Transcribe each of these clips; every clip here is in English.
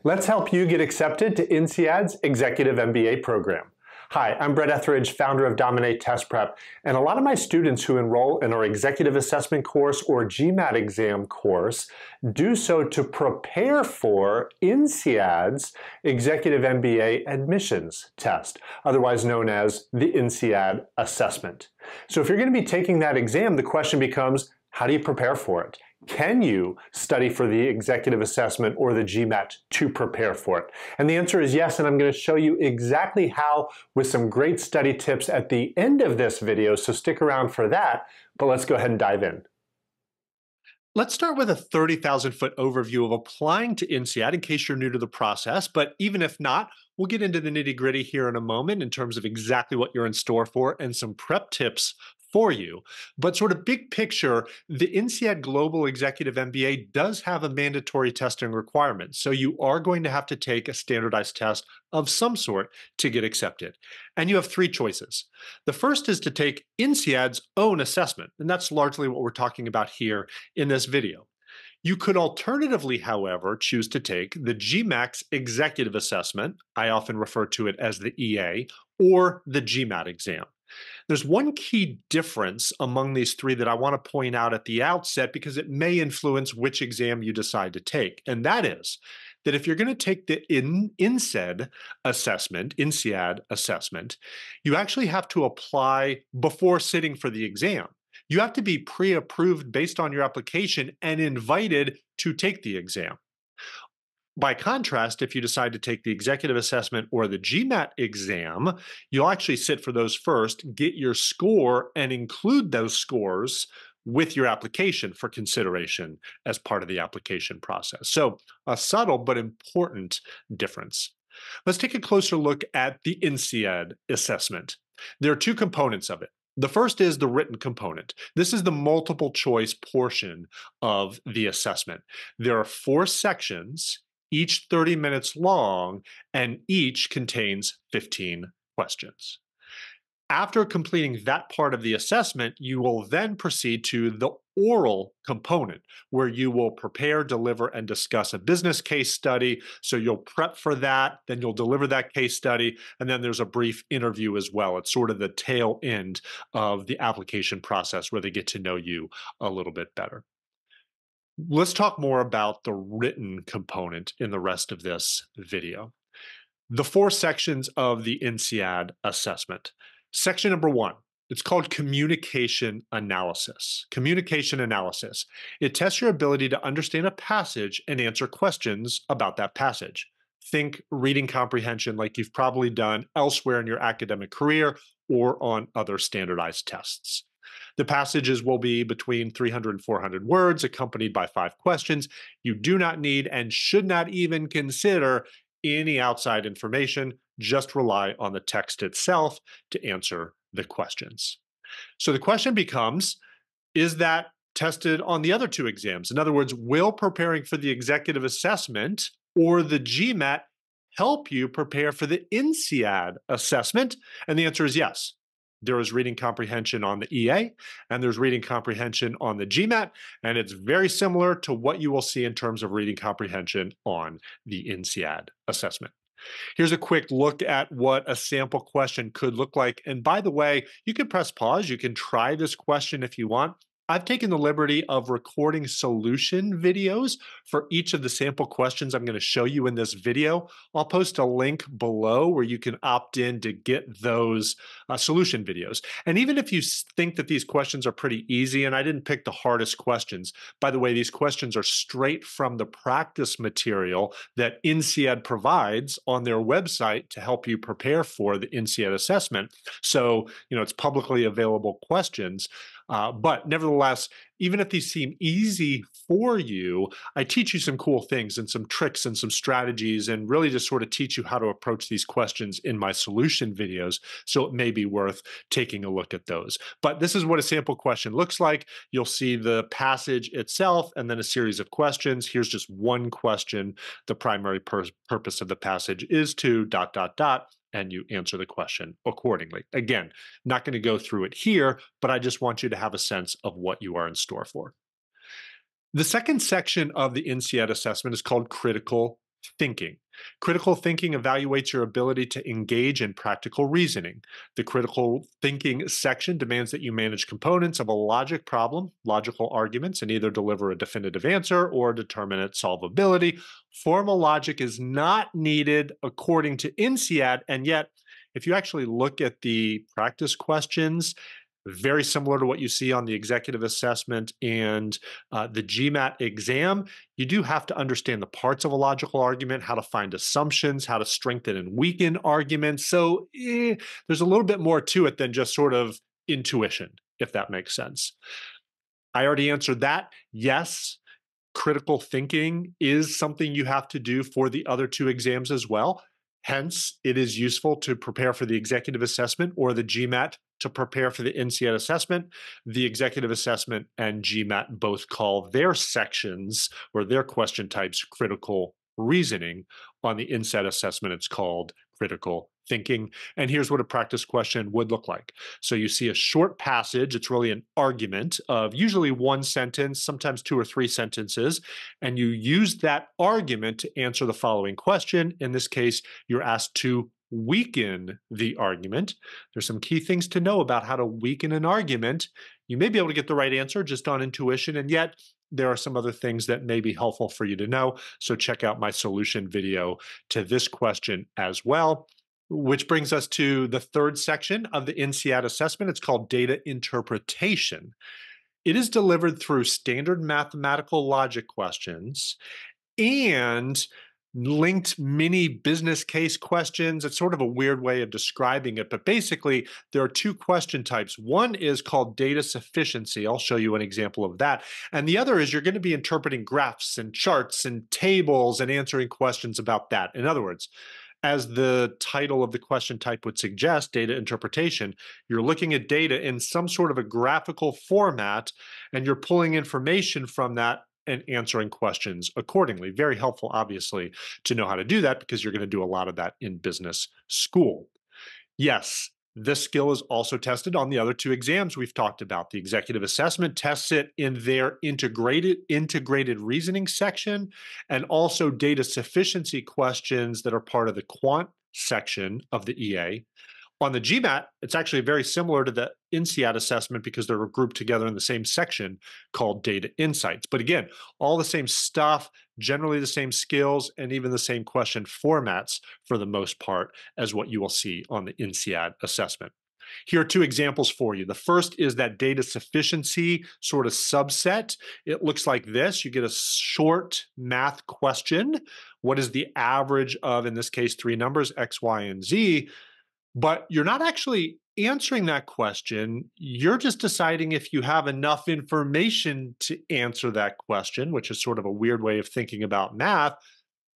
Let's help you get accepted to INSEAD's Executive MBA program. Hi, I'm Brett Etheridge, founder of Dominate Test Prep, and a lot of my students who enroll in our Executive Assessment course or GMAT Exam course do so to prepare for INSEAD's Executive MBA Admissions Test, otherwise known as the INSEAD Assessment. So if you're going to be taking that exam, the question becomes, how do you prepare for it? Can you study for the executive assessment or the GMAT to prepare for it? And the answer is yes, and I'm going to show you exactly how with some great study tips at the end of this video, so stick around for that, but let's go ahead and dive in. Let's start with a 30,000-foot overview of applying to INSEAD in case you're new to the process, but even if not, we'll get into the nitty-gritty here in a moment in terms of exactly what you're in store for and some prep tips for you. But sort of big picture, the INSEAD Global Executive MBA does have a mandatory testing requirement. So you are going to have to take a standardized test of some sort to get accepted. And you have three choices. The first is to take INSEAD's own assessment, and that's largely what we're talking about here in this video. You could alternatively, however, choose to take the GMAC's Executive Assessment, I often refer to it as the EA, or the GMAT exam. There's one key difference among these three that I want to point out at the outset because it may influence which exam you decide to take. And that is that if you're going to take the INSEAD assessment, you actually have to apply before sitting for the exam. You have to be pre-approved based on your application and invited to take the exam. By contrast, if you decide to take the executive assessment or the GMAT exam, you'll actually sit for those first, get your score, and include those scores with your application for consideration as part of the application process. So a subtle but important difference. Let's take a closer look at the INSEAD assessment. There are two components of it. The first is the written component. This is the multiple choice portion of the assessment. There are 4 sections, each 30 minutes long, and each contains 15 questions. After completing that part of the assessment, you will then proceed to the oral component, where you will prepare, deliver, and discuss a business case study. So you'll prep for that, then you'll deliver that case study, and then there's a brief interview as well. It's sort of the tail end of the application process where they get to know you a little bit better. Let's talk more about the written component in the rest of this video. The 4 sections of the INSEAD assessment. Section number 1, it's called communication analysis. Communication analysis. It tests your ability to understand a passage and answer questions about that passage. Think reading comprehension like you've probably done elsewhere in your academic career or on other standardized tests. The passages will be between 300 and 400 words, accompanied by 5 questions. You do not need and should not even consider any outside information. Just rely on the text itself to answer the questions. So the question becomes, is that tested on the other 2 exams? In other words, will preparing for the executive assessment or the GMAT help you prepare for the INSEAD assessment? And the answer is yes. There is reading comprehension on the EA, and there's reading comprehension on the GMAT, and it's very similar to what you will see in terms of reading comprehension on the INSEAD assessment. Here's a quick look at what a sample question could look like. And by the way, you can press pause. You can try this question if you want. I've taken the liberty of recording solution videos for each of the sample questions I'm going to show you in this video. I'll post a link below where you can opt in to get those solution videos. And even if you think that these questions are pretty easy, and I didn't pick the hardest questions, by the way, these questions are straight from the practice material that INSEAD provides on their website to help you prepare for the INSEAD assessment. So, it's publicly available questions. But nevertheless, even if these seem easy for you, I teach you some cool things and some tricks and some strategies and really just sort of teach you how to approach these questions in my solution videos. So it may be worth taking a look at those. But this is what a sample question looks like. You'll see the passage itself and then a series of questions. Here's just one question. The primary purpose of the passage is to ... and you answer the question accordingly. Again, not going to go through it here, but I just want you to have a sense of what you are in store for. The second section of the INSEAD assessment is called critical thinking. Critical thinking evaluates your ability to engage in practical reasoning. The critical thinking section demands that you manage components of a logic problem, logical arguments, and either deliver a definitive answer or determine its solvability. Formal logic is not needed according to INSEAD, and yet, if you actually look at the practice questions, very similar to what you see on the executive assessment and the GMAT exam, you do have to understand the parts of a logical argument, how to find assumptions, how to strengthen and weaken arguments. So there's a little bit more to it than just sort of intuition, if that makes sense. I already answered that. Yes, critical thinking is something you have to do for the other two exams as well. Hence, it is useful to prepare for the executive assessment or the GMAT to prepare for the INSEAD assessment. The executive assessment and GMAT both call their sections or their question types critical reasoning. On the INSEAD assessment, it's called critical thinking. And here's what a practice question would look like. So you see a short passage. It's really an argument of usually one sentence, sometimes 2 or 3 sentences. And you use that argument to answer the following question. In this case, you're asked to weaken the argument. There's some key things to know about how to weaken an argument. You may be able to get the right answer just on intuition, and yet there are some other things that may be helpful for you to know. So check out my solution video to this question as well. Which brings us to the third section of the INSEAD assessment. It's called data interpretation. It is delivered through standard mathematical logic questions and linked mini business case questions. It's sort of a weird way of describing it, but basically there are 2 question types. One is called data sufficiency. I'll show you an example of that. And the other is you're going to be interpreting graphs and charts and tables and answering questions about that. In other words, as the title of the question type would suggest, data interpretation, you're looking at data in some sort of a graphical format, and you're pulling information from that and answering questions accordingly. Very helpful, obviously, to know how to do that because you're going to do a lot of that in business school. Yes, this skill is also tested on the other 2 exams we've talked about. The executive assessment tests it in their integrated reasoning section, and also data sufficiency questions that are part of the quant section of the EA. On the GMAT, it's actually very similar to the INSEAD assessment because they're grouped together in the same section called Data Insights. But again, all the same stuff, generally the same skills, and even the same question formats for the most part as what you will see on the INSEAD assessment. Here are 2 examples for you. The first is that data sufficiency sort of subset. It looks like this. You get a short math question. What is the average of, in this case, 3 numbers, X, Y, and Z? But you're not actually answering that question. You're just deciding if you have enough information to answer that question, which is sort of a weird way of thinking about math.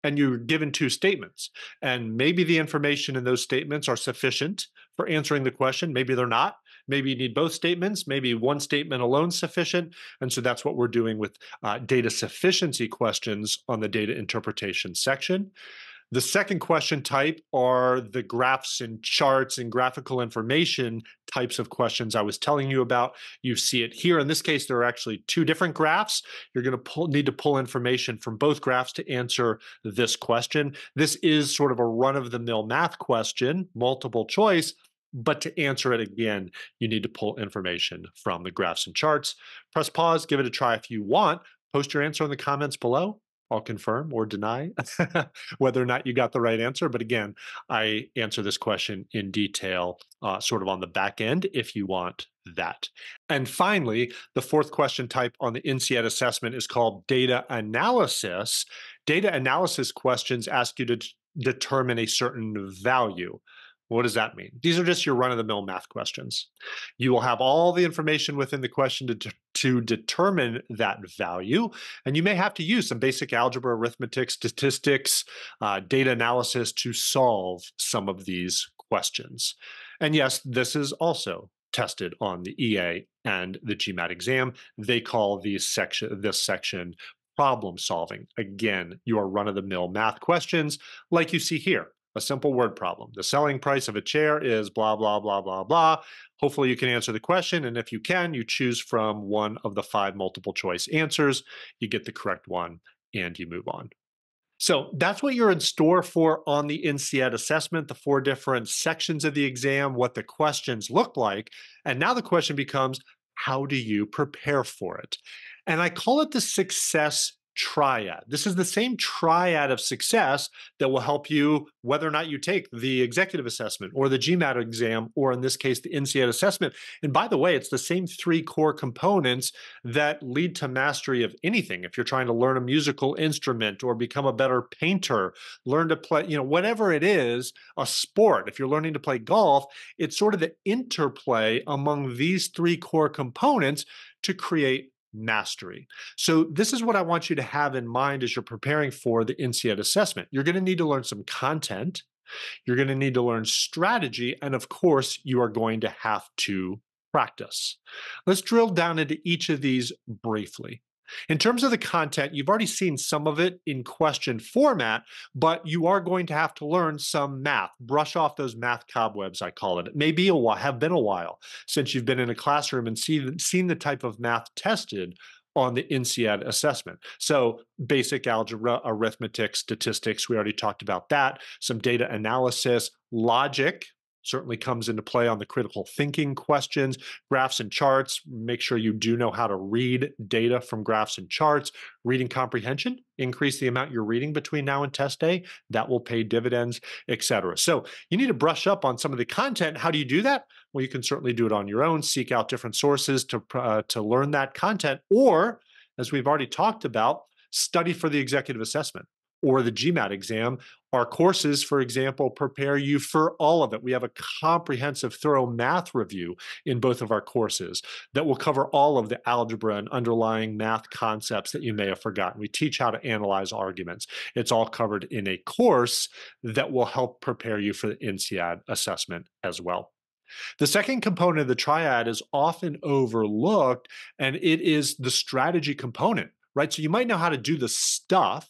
And you're given 2 statements. And maybe the information in those statements are sufficient for answering the question. Maybe they're not. Maybe you need both statements. Maybe one statement alone is sufficient. And so that's what we're doing with data sufficiency questions on the data interpretation section. The second question type are the graphs and charts and graphical information types of questions I was telling you about. You see it here. In this case, there are actually 2 different graphs. You're going to need to pull information from both graphs to answer this question. This is sort of a run-of-the-mill math question, multiple choice, but to answer it again, you need to pull information from the graphs and charts. Press pause, give it a try if you want. Post your answer in the comments below. I'll confirm or deny whether or not you got the right answer. But again, I answer this question in detail, sort of on the back end if you want that. And finally, the 4th question type on the INSEAD assessment is called data analysis. Data analysis questions ask you to determine a certain value. What does that mean? These are just your run-of-the-mill math questions. You will have all the information within the question to determine that value, and you may have to use some basic algebra, arithmetic, statistics, data analysis to solve some of these questions. And yes, this is also tested on the EA and the GMAT exam. They call this section problem solving. Again, your run-of-the-mill math questions like you see here. A simple word problem. The selling price of a chair is blah, blah, blah, blah, blah. Hopefully you can answer the question, and if you can, you choose from one of the 5 multiple choice answers. You get the correct one, and you move on. So that's what you're in store for on the INSEAD assessment, the four different sections of the exam, what the questions look like. And now the question becomes, how do you prepare for it? And I call it the success triad. This is the same triad of success that will help you whether or not you take the executive assessment or the GMAT exam, or in this case, the INSEAD assessment. And by the way, it's the same three core components that lead to mastery of anything. If you're trying to learn a musical instrument or become a better painter, learn to play, whatever it is, a sport, if you're learning to play golf, it's sort of the interplay among these three core components to create mastery. So this is what I want you to have in mind as you're preparing for the INSEAD assessment. You're going to need to learn some content. You're going to need to learn strategy. And of course, you are going to have to practice. Let's drill down into each of these briefly. In terms of the content, you've already seen some of it in question format, but you are going to have to learn some math. Brush off those math cobwebs, I call it. It may be have been a while since you've been in a classroom and seen the type of math tested on the INSEAD assessment. So basic algebra, arithmetic, statistics, we already talked about that. Some data analysis, logic certainly comes into play on the critical thinking questions, graphs and charts. Make sure you do know how to read data from graphs and charts. Reading comprehension, increase the amount you're reading between now and test day. That will pay dividends, etc. So you need to brush up on some of the content. How do you do that? Well, you can certainly do it on your own. Seek out different sources to learn that content, or as we've already talked about, study for the executive assessment or the GMAT exam. Our courses, for example, prepare you for all of it. We have a comprehensive, thorough math review in both of our courses that will cover all of the algebra and underlying math concepts that you may have forgotten. We teach how to analyze arguments. It's all covered in a course that will help prepare you for the INSEAD assessment as well. The second component of the triad is often overlooked, and it is the strategy component, right? So you might know how to do the stuff.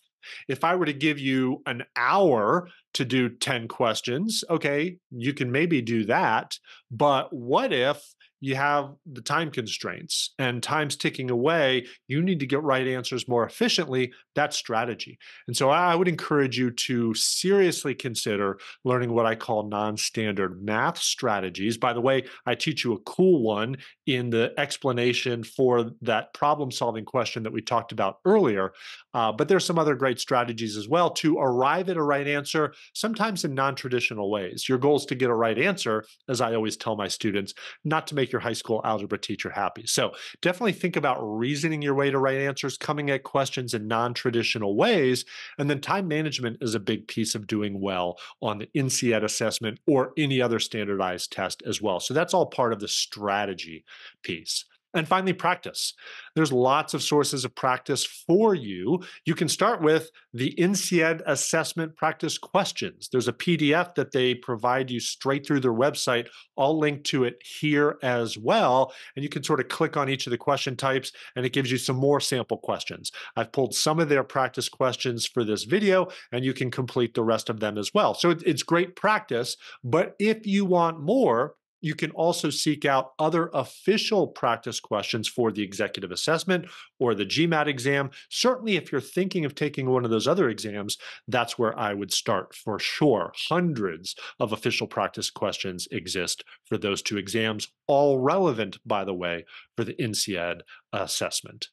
If I were to give you an hour to do 10 questions, okay, you can maybe do that. But what if you have the time constraints and time's ticking away? You need to get right answers more efficiently. That's strategy. And so I would encourage you to seriously consider learning what I call non-standard math strategies. By the way, I teach you a cool one in the explanation for that problem-solving question that we talked about earlier. But there's some other great strategies as well to arrive at a right answer, sometimes in non-traditional ways. Your goal is to get a right answer, as I always tell my students, not to make your high school algebra teacher happy. So definitely think about reasoning your way to right answers, coming at questions in non-traditional ways. And then time management is a big piece of doing well on the INSEAD assessment or any other standardized test as well. So that's all part of the strategy piece. And finally, practice. There's lots of sources of practice for you. You can start with the INSEAD assessment practice questions. There's a PDF that they provide you straight through their website. I'll link to it here as well. And you can sort of click on each of the question types, and it gives you some more sample questions. I've pulled some of their practice questions for this video, and you can complete the rest of them as well. So it's great practice, but if you want more, you can also seek out other official practice questions for the executive assessment or the GMAT exam. Certainly, if you're thinking of taking one of those other exams, that's where I would start for sure. Hundreds of official practice questions exist for those two exams, all relevant, by the way, for the INSEAD assessment.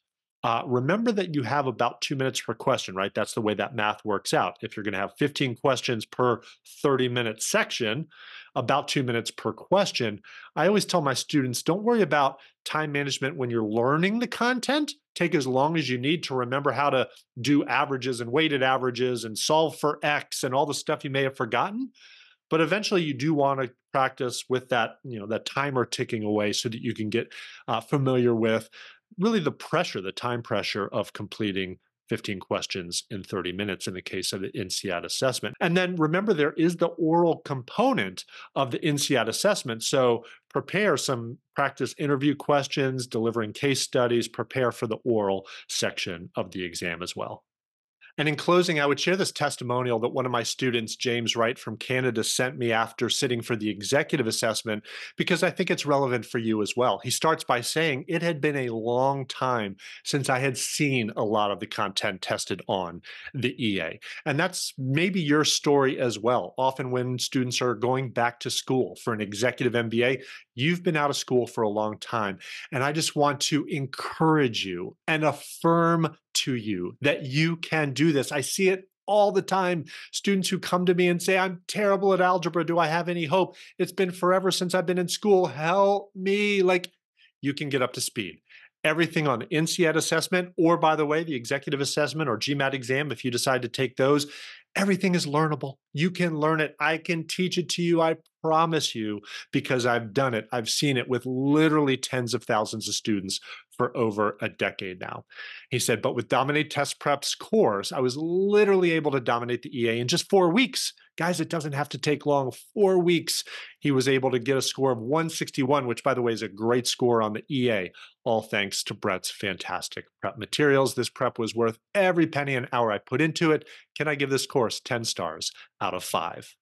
Remember that you have about 2 minutes per question, right? That's the way that math works out. If you're going to have 15 questions per 30-minute section, about 2 minutes per question. I always tell my students, don't worry about time management when you're learning the content. Take as long as you need to remember how to do averages and weighted averages and solve for X and all the stuff you may have forgotten. But eventually you do want to practice with that, that timer ticking away so that you can get familiar with really the time pressure of completing 15 questions in 30 minutes in the case of the INSEAD assessment. And then remember, there is the oral component of the INSEAD assessment. So prepare some practice interview questions, delivering case studies, prepare for the oral section of the exam as well. And in closing, I would share this testimonial that one of my students, James Wright from Canada, sent me after sitting for the executive assessment, because I think it's relevant for you as well. He starts by saying, it had been a long time since I had seen a lot of the content tested on the EA. And that's maybe your story as well. Often when students are going back to school for an executive MBA, you've been out of school for a long time. And I just want to encourage you and affirm to you that you can do this. I see it all the time. Students who come to me and say, I'm terrible at algebra. Do I have any hope? It's been forever since I've been in school. Help me. Like, you can get up to speed. Everything on the INSEAD assessment, or by the way, the executive assessment or GMAT exam, if you decide to take those, everything is learnable. You can learn it. I can teach it to you. I promise you, because I've done it. I've seen it with literally tens of thousands of students for over a decade now. He said, but with Dominate Test Prep's course, I was literally able to dominate the EA in just 4 weeks. Guys, it doesn't have to take long. 4 weeks, he was able to get a score of 161, which, by the way, is a great score on the EA, all thanks to Brett's fantastic prep materials. This prep was worth every penny and hour I put into it. Can I give this course 10 stars out of 5?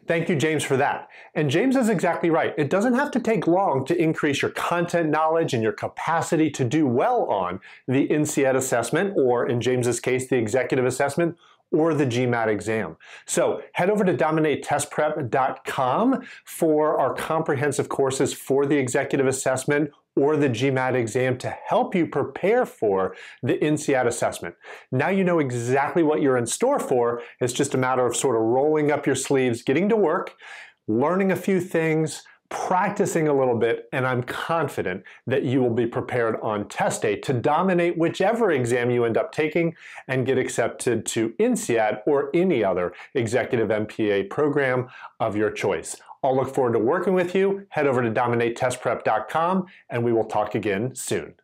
Thank you, James, for that. And James is exactly right. It doesn't have to take long to increase your content knowledge and your capacity to do well on the INSEAD assessment, or in James's case, the executive assessment, or the GMAT exam. So head over to dominatetestprep.com for our comprehensive courses for the executive assessment or the GMAT exam to help you prepare for the INSEAD assessment. Now you know exactly what you're in store for. It's just a matter of sort of rolling up your sleeves, getting to work, learning a few things, practicing a little bit, and I'm confident that you will be prepared on test day to dominate whichever exam you end up taking and get accepted to INSEAD or any other executive MBA program of your choice. I'll look forward to working with you. Head over to dominatetestprep.com and we will talk again soon.